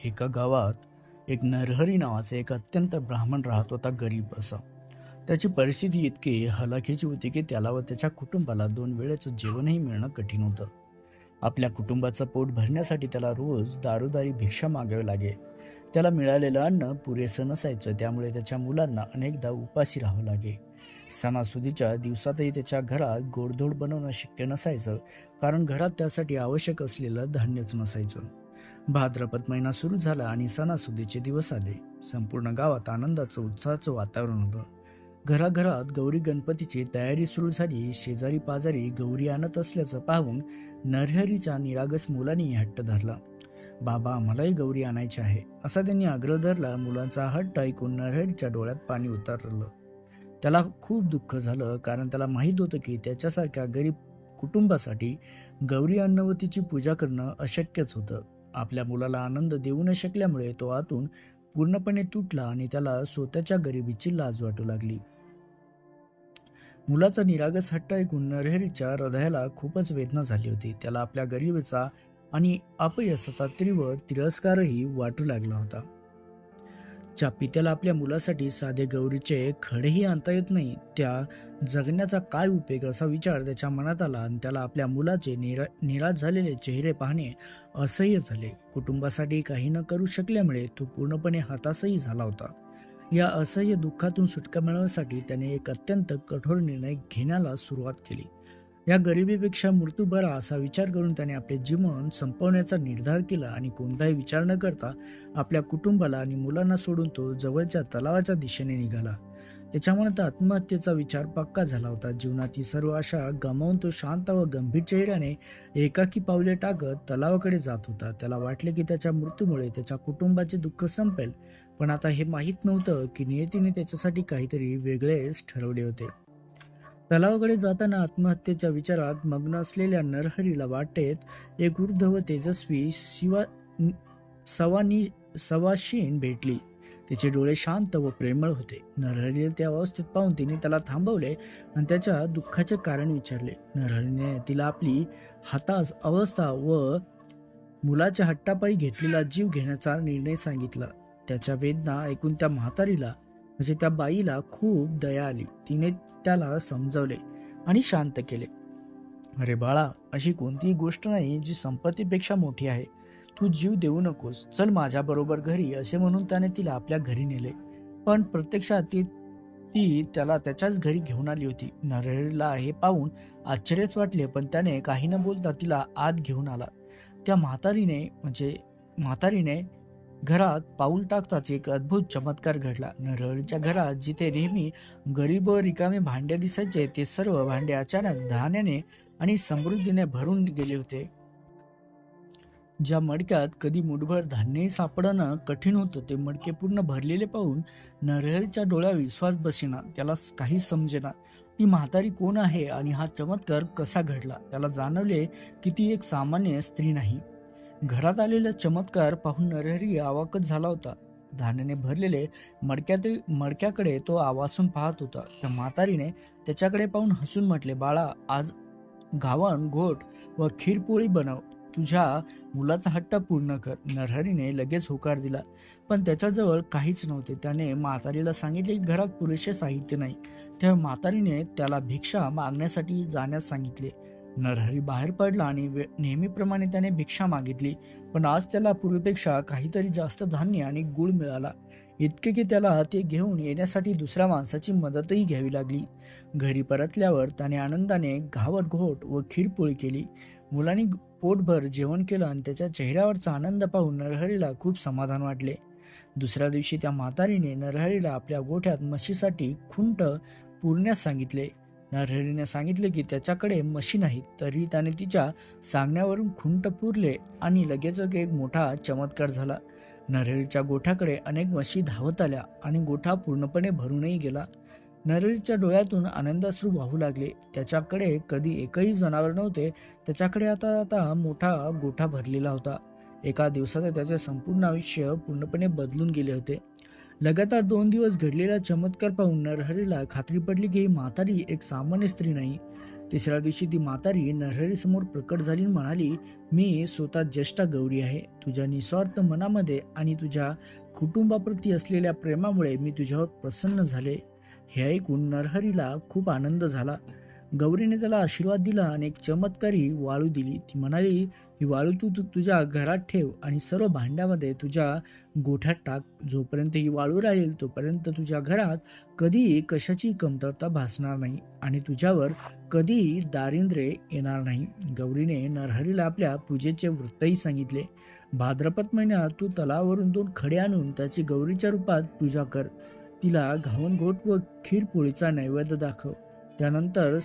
एका गावात एक नरहरी नावाचा एक अत्यंत ब्राह्मण राहत होता, गरीब असा. त्याची परिस्थिती इतकी हलाखीची होती की त्याला व त्याच्या कुटुंबाला 2 वेळेचं जेवणही मिळणं कठीण होतं. आपल्या कुटुंबाचं पोट भरण्यासाठी त्याला रोज दारोदारी भिक्षा मागावी लागे. त्याला मिळालेलं अन्न पुरेसं नसायचं, त्यामुळे त्याच्या मुलांना अनेकदा उपाशी राहावं लागे. सणासुदीच्या दिवसातही त्याच्या घरात गोडधोड बनवणं शक्य नसायचं, कारण घरात त्यासाठी आवश्यक असलेलं धान्यच नसायचं. भाद्रपद महिना सुरू झाला आणि सणासुदीचे दिवस आले. संपूर्ण गावात आनंदाचं उत्साहाचं वातावरण होतं. घराघरात गौरी गणपतीची तयारी सुरू झाली. शेजारी पाजारी गौरी आणत असल्याचं पाहून नरहरीच्या निरागस मुलांनी हट्ट धरला. बाबा, आम्हालाही गौरी आणायची आहे, असा त्यांनी आग्रह धरला. मुलांचा हट्ट ऐकून नरहरीच्या डोळ्यात पाणी उतरलं. त्याला खूप दुःख झालं, कारण त्याला माहीत होतं की त्याच्यासारख्या गरीब कुटुंबासाठी गौरी अन्नवतीची पूजा करणं अशक्यच होतं. आपल्या मुलाला आनंद देऊ न शकल्यामुळे तो आतून पूर्णपणे तुटला आणि त्याला स्वतःच्या गरिबीची लाज वाटू लागली. मुलाचा निरागस हट्ट ऐकून नरहरीच्या हृदयाला खूपच वेदना झाली होती. त्याला आपल्या गरिबीचा आणि अपयशाचा तीव्र तिरस्कारही वाटू लागला होता. ज्या पित्याला आपल्या मुलासाठी साधे गौरीचे खडेही आणता येत नाही, त्या जगण्याचा काय उपयोग, असा विचार त्याच्या मनात आला आणि त्याला आपल्या मुलाचे निराश झालेले चेहरे पाहणे असह्य झाले. कुटुंबासाठी काही न करू शकल्यामुळे तो पूर्णपणे हताशही झाला होता. या असह्य दुःखातून सुटका मिळवण्यासाठी त्याने एक अत्यंत कठोर निर्णय घेण्याला सुरुवात केली. या गरिबीपेक्षा मृत्यू बरा, असा विचार करून त्याने आपले जीवन संपवण्याचा निर्धार केला आणि कोणताही विचार न करता आपल्या कुटुंबाला आणि मुलांना सोडून तो जवळच्या तलावाच्या दिशेने निघाला. त्याच्या मनात आत्महत्येचा विचार पक्का झाला होता. जीवनाची सर्व आशा गमावून तो शांत व गंभीर चेहऱ्याने एकाकी पावले टाकत तलावाकडे जात होता. त्याला वाटले की त्याच्या मृत्यूमुळे त्याच्या कुटुंबाचे दुःख संपेल, पण आता हे माहीत नव्हतं की नियतीने त्याच्यासाठी काहीतरी वेगळेच ठरवले होते. तलावाकडे जाताना आत्महत्येच्या विचारात मग्न असलेल्या नरहरीला वाटेत एक वृद्ध व तेजस्वी सवानी सवाशीण भेटली. तिचे डोळे शांत व प्रेमळ होते. नरहरीला त्या अवस्थेत पाहून तिने त्याला थांबवले आणि त्याच्या दुःखाचे कारण विचारले. नरहरीने तिला आपली हताश अवस्था व मुलाच्या हट्टापायी घेतलेला जीव घेण्याचा निर्णय सांगितला. त्याच्या वेदना ऐकून त्या म्हातारीला, म्हणजे त्या बाईला, खूप दया आली. तिने त्याला समजावले आणि शांत केले. अरे बाळा, अशी कोणतीही गोष्ट नाही जी संपत्तीपेक्षा मोठी आहे. तू जीव देऊ नकोस, चल माझ्याबरोबर घरी, असे म्हणून त्याने तिला आपल्या घरी नेले. पण प्रत्यक्षात ती त्याला त्याच्याच घरी घेऊन आली होती. नरहरीला हे पाहून आश्चर्यच वाटले, पण त्याने काही न बोलता तिला आत घेऊन आला. त्या म्हातारीने घरात पाऊल टाकताच एक अद्भुत चमत्कार घडला. नरहरीच्या घरात जिथे नेहमी गरीब व रिकामे भांडे दिसायचे, ते सर्व भांडे अचानक धान्याने आणि समृद्धीने भरून गेले होते. ज्या मडक्यात कधी मुठभर धान्यही सापडणं कठीण होतं, ते मडके पूर्ण भरलेले पाहून नरहरीच्या डोळ्यात विश्वास बसेना. त्याला काही समजेना ती म्हातारी कोण आहे आणि हा चमत्कार कसा घडला. त्याला जाणवले की ती एक सामान्य स्त्री नाही. घरात आलेला चमत्कार पाहून नरहरी अवाकच झाला होता. धान्याने भरलेले मडक्याकडे तो आवासून पाहत होता. त्या म्हातारीने त्याच्याकडे पाहून हसून म्हटले, बाळा, आज घावन घोट व खीरपोळी बनव. तुझ्या मुलाचा हट्ट पूर्ण कर. नरहरीने लगेच होकार दिला, पण त्याच्याजवळ काहीच नव्हते. त्याने म्हातारीला सांगितले की घरात पुरेसे साहित्य नाही. तेव्हा म्हातारीने त्याला भिक्षा मागण्यासाठी जाण्यास सांगितले. नरहरी बाहेर पडला आणि नेहमीप्रमाणे त्याने भिक्षा मागितली, पण आज त्याला पूर्वीपेक्षा काहीतरी जास्त धान्य आणि गुळ मिळाला. इतके की त्याला ते घेऊन येण्यासाठी दुसऱ्या माणसाची मदतही घ्यावी लागली. घरी परतल्यावर त्याने आनंदाने घावट घोट व खीरपोळी केली. मुलांनी पोटभर जेवण केलं आणि त्याच्या चेहऱ्यावरचा आनंद पाहून नरहरीला खूप समाधान वाटले. दुसऱ्या दिवशी त्या म्हातारीने नरहरीला आपल्या गोठ्यात म्हशीसाठी खुंट पुरण्यास सांगितले. नरहरीने सांगितले की त्याच्याकडे म्हशी नाहीत, तरी त्याने तिच्या सांगण्यावरून खुंट पुरले आणि लगेचच एक मोठा चमत्कार झाला. नरहरीच्या गोठ्याकडे अनेक म्हशी धावत आल्या आणि गोठा पूर्णपणे भरूनही गेला. नरहरीच्या डोळ्यातून आनंदाश्रू वाहू लागले. त्याच्याकडे कधी एकही जनावर नव्हते, त्याच्याकडे आता मोठा गोठा भरलेला होता. एका दिवसात त्याचे संपूर्ण आयुष्य पूर्णपणे बदलून गेले होते. लगातार 2 दिवस घडलेला चमत्कार पाहून नरहरीला खात्री पडली की ही म्हातारी एक सामान्य स्त्री नाही. तिसऱ्या दिवशी ती म्हातारी नरहरीसमोर प्रकट झाली आणि म्हणाली, मी स्वतः ज्येष्ठा गौरी आहे. तुझ्या निस्वार्थ मनामध्ये आणि तुझ्या कुटुंबाप्रती असलेल्या प्रेमामुळे मी तुझ्यावर प्रसन्न झाले. हे ऐकून नरहरीला खूप आनंद झाला. गौरीने त्याला आशीर्वाद दिला आणि एक चमत्कारी वाळू दिली. ती म्हणाली, ही वाळू तुझ्या घरात ठेव आणि सर्व भांड्यामध्ये तुझ्या गोठ्यात टाक. जोपर्यंत ही वाळू राहील तोपर्यंत तुझ्या घरात कधीही कशाची कमतरता भासणार नाही आणि तुझ्यावर कधीही दारिद्र्य येणार नाही. गौरीने नरहरीला आपल्या पूजेचे वृत्तही सांगितले. भाद्रपद महिन्यात तू तलावावरून 2 खडे आणून त्याची गौरीच्या रूपात पूजा कर. तिला घावणघोट व खीरपोळीचा नैवेद्य दाखव. त्यानंतर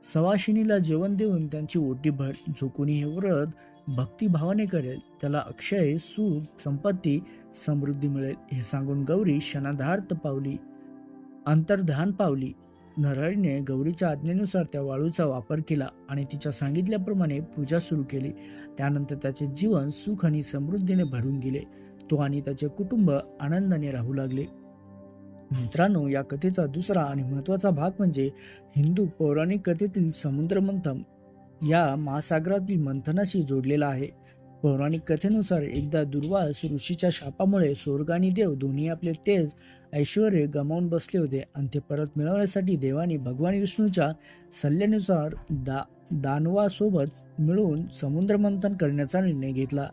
सवाशिणीला जेवण देऊन त्यांची ओटी भर. जो कोणी हे व्रत भक्तिभावाने करेल त्याला अक्षय सुख संपत्ती समृद्धी मिळेल. हे सांगून गौरी क्षणार्धात अंतर्धान पावली. नरहरीने गौरीच्या आज्ञेनुसार त्या वाळूचा वापर केला आणि तिच्या सांगितल्याप्रमाणे पूजा सुरू केली. त्यानंतर त्याचे जीवन सुख आणि समृद्धीने भरून गेले. तो आणि त्याचे कुटुंब आनंदाने राहू लागले. मित्रांनो, या कथेचा दुसरा आणि महत्त्वाचा भाग म्हणजे हिंदू पौराणिक कथेतील समुद्र मंथन या महासागरातील मंथनाशी जोडलेला आहे. पौराणिक कथेनुसार एकदा दुर्वास ऋषीच्या शापामुळे स्वर्ग आणि देव दोन्ही आपले तेज ऐश्वर्य गमावून बसले होते आणि ते परत मिळवण्यासाठी देवाने भगवान विष्णूच्या सल्ल्यानुसार दानवासोबत मिळून समुद्र मंथन करण्याचा निर्णय घेतला.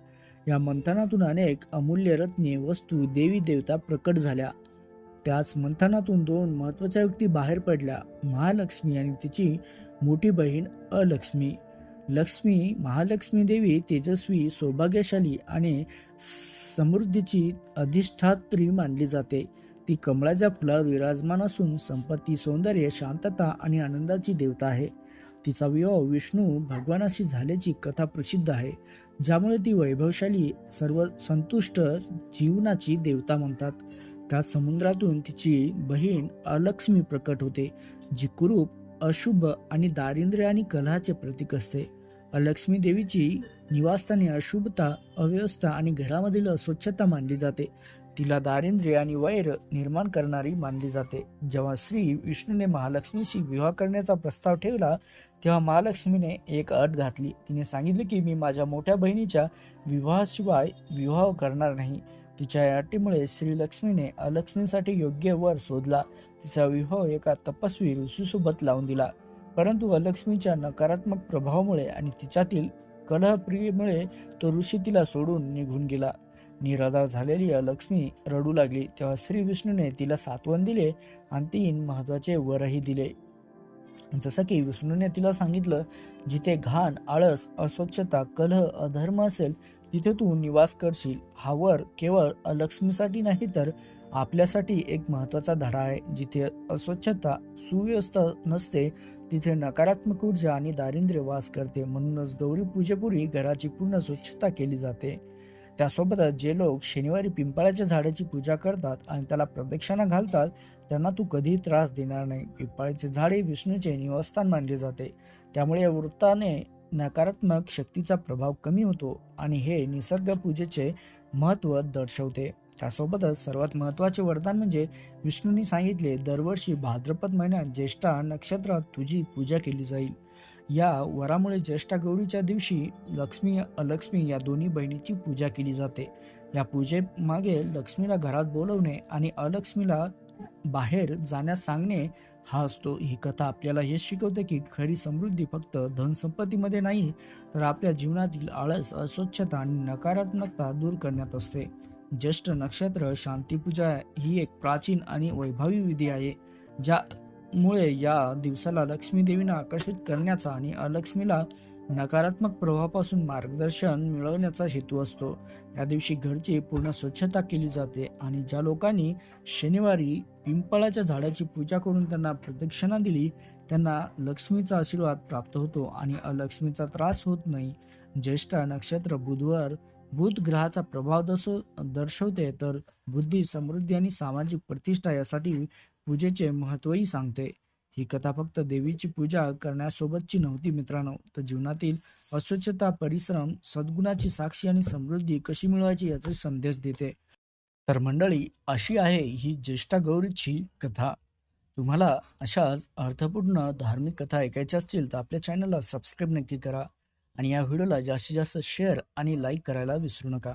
या मंथनातून अनेक अमूल्य रत्ने वस्तू देवी देवता प्रकट झाल्या. त्याच मंथनातून 2 महत्त्वाच्या व्यक्ती बाहेर पडल्या, महालक्ष्मी आणि तिची मोठी बहीण अलक्ष्मी. महालक्ष्मी देवी तेजस्वी, सौभाग्यशाली आणि समृद्धीची अधिष्ठात्री मानली जाते. ती कमळाच्या फुलावर विराजमान असून संपत्ती, सौंदर्य, शांतता आणि आनंदाची देवता आहे. तिचा विवाह विष्णू भगवानाशी झाल्याची कथा प्रसिद्ध आहे, ज्यामुळे ती वैभवशाली, सर्व संतुष्ट जीवनाची देवता म्हणतात. त्या समुद्रातून तिची बहीण अलक्ष्मी प्रकट होते, जी कुरूप, अशुभ आणि दारिद्र्य आणि कलहाचे प्रतीक असते. अलक्ष्मी देवीची निवासस्थाने अशुभता, अव्यवस्था आणि घरामधील अस्वच्छता मानली जाते. तिला दारिद्र्य आणि वैर निर्माण करणारी मानली जाते. जेव्हा श्री विष्णूने महालक्ष्मीशी विवाह करण्याचा प्रस्ताव ठेवला तेव्हा महालक्ष्मीने एक अट घातली. तिने सांगितले की मी माझ्या मोठ्या बहिणीच्या विवाहाशिवाय विवाह करणार नाही. तिच्या या अटीमुळे श्रीलक्ष्मीने अलक्ष्मीसाठी योग्य वर शोधला. तिचा विवाह एका तपस्वी ऋषीसोबत लावून दिला. परंतु अलक्ष्मीच्या नकारात्मक प्रभावामुळे आणि तिच्यातील कलहप्रियेमुळे तो ऋषी तिला सोडून निघून गेला. निराधार झालेली अलक्ष्मी रडू लागली. तेव्हा श्री विष्णूने तिला सांत्वन दिले आणि 3 महत्वाचे वरही दिले. जसं की विष्णूने तिला सांगितलं, जिथे घाण, आळस, अस्वच्छता, कलह, अधर्म असेल तिथे तू निवास करशील. हा वर केवळ अलक्ष्मीसाठी नाही तर आपल्यासाठी एक महत्वाचा धडा आहे. जिथे अस्वच्छता, सुव्यवस्था नसते तिथे नकारात्मक ऊर्जा आणि दारिद्र्य वास करते. म्हणूनच गौरी पूजेपूर्वी घराची पूर्ण स्वच्छता केली जाते. त्यासोबतच जे लोक शनिवारी पिंपळाच्या झाडाची पूजा करतात आणि त्याला प्रदक्षिणा घालतात त्यांना तू कधीही त्रास देणार नाही. पिंपळाचे झाडे विष्णूचे निवासस्थान मानले जाते, त्यामुळे या वृत्ताने नकारात्मक शक्तीचा प्रभाव कमी होतो आणि हे निसर्ग पूजेचे महत्त्व दर्शवते. त्यासोबतच सर्वात महत्त्वाचे वरदान म्हणजे विष्णूंनी सांगितले, दरवर्षी भाद्रपद महिन्यात ज्येष्ठा नक्षत्रात तुझी पूजा केली जाईल. या वरामुळे ज्येष्ठा गौरीच्या दिवशी लक्ष्मी, अलक्ष्मी या दोन्ही बहिणीची पूजा केली जाते. या पूजेमागे लक्ष्मीला घरात बोलवणे आणि अलक्ष्मीला बाहेर जाण्यास सांगणे हा असतो. ही कथा आपल्याला हे शिकवते की खरी समृद्धी फक्त धनसंपत्तीमध्ये नाही तर आपल्या जीवनातील आळस, अस्वच्छता आणि नकारात्मकता दूर करण्यात असते. ज्येष्ठ नक्षत्र शांतीपूजा ही एक प्राचीन आणि वैभवी विधी आहे, ज्यामुळे या दिवसाला लक्ष्मी देवीला आकर्षित करण्याचा आणि अलक्ष्मीला नकारात्मक प्रभावापासून मार्गदर्शन मिळवण्याचा हेतू असतो. या दिवशी घरची पूर्ण स्वच्छता केली जाते आणि ज्या लोकांनी शनिवारी पिंपळाच्या झाडाची पूजा करून त्यांना प्रदक्षिणा दिली त्यांना लक्ष्मीचा आशीर्वाद प्राप्त होतो आणि अलक्ष्मीचा त्रास होत नाही. ज्येष्ठ नक्षत्र बुध ग्रहाचा प्रभाव दर्शवते, तर बुद्धी, समृद्धी आणि सामाजिक प्रतिष्ठा यासाठी पूजेचे महत्त्वही सांगते. ही कथा फक्त देवीची पूजा करण्यासोबतची नव्हती मित्रांनो, तर जीवनातील अस्वच्छता, परिश्रम, सद्गुणाची साक्षी आणि समृद्धी कशी मिळवायची याचा संदेश देते. तर मंडळी, अशी आहे ही ज्येष्ठा गौरीची कथा. तुम्हाला अशाच अर्थपूर्ण धार्मिक कथा ऐकायच्या असतील तर आपल्या चॅनलला सबस्क्राईब नक्की करा आणि या व्हिडिओला जास्तीत जास्त शेअर आणि लाईक करायला विसरू नका.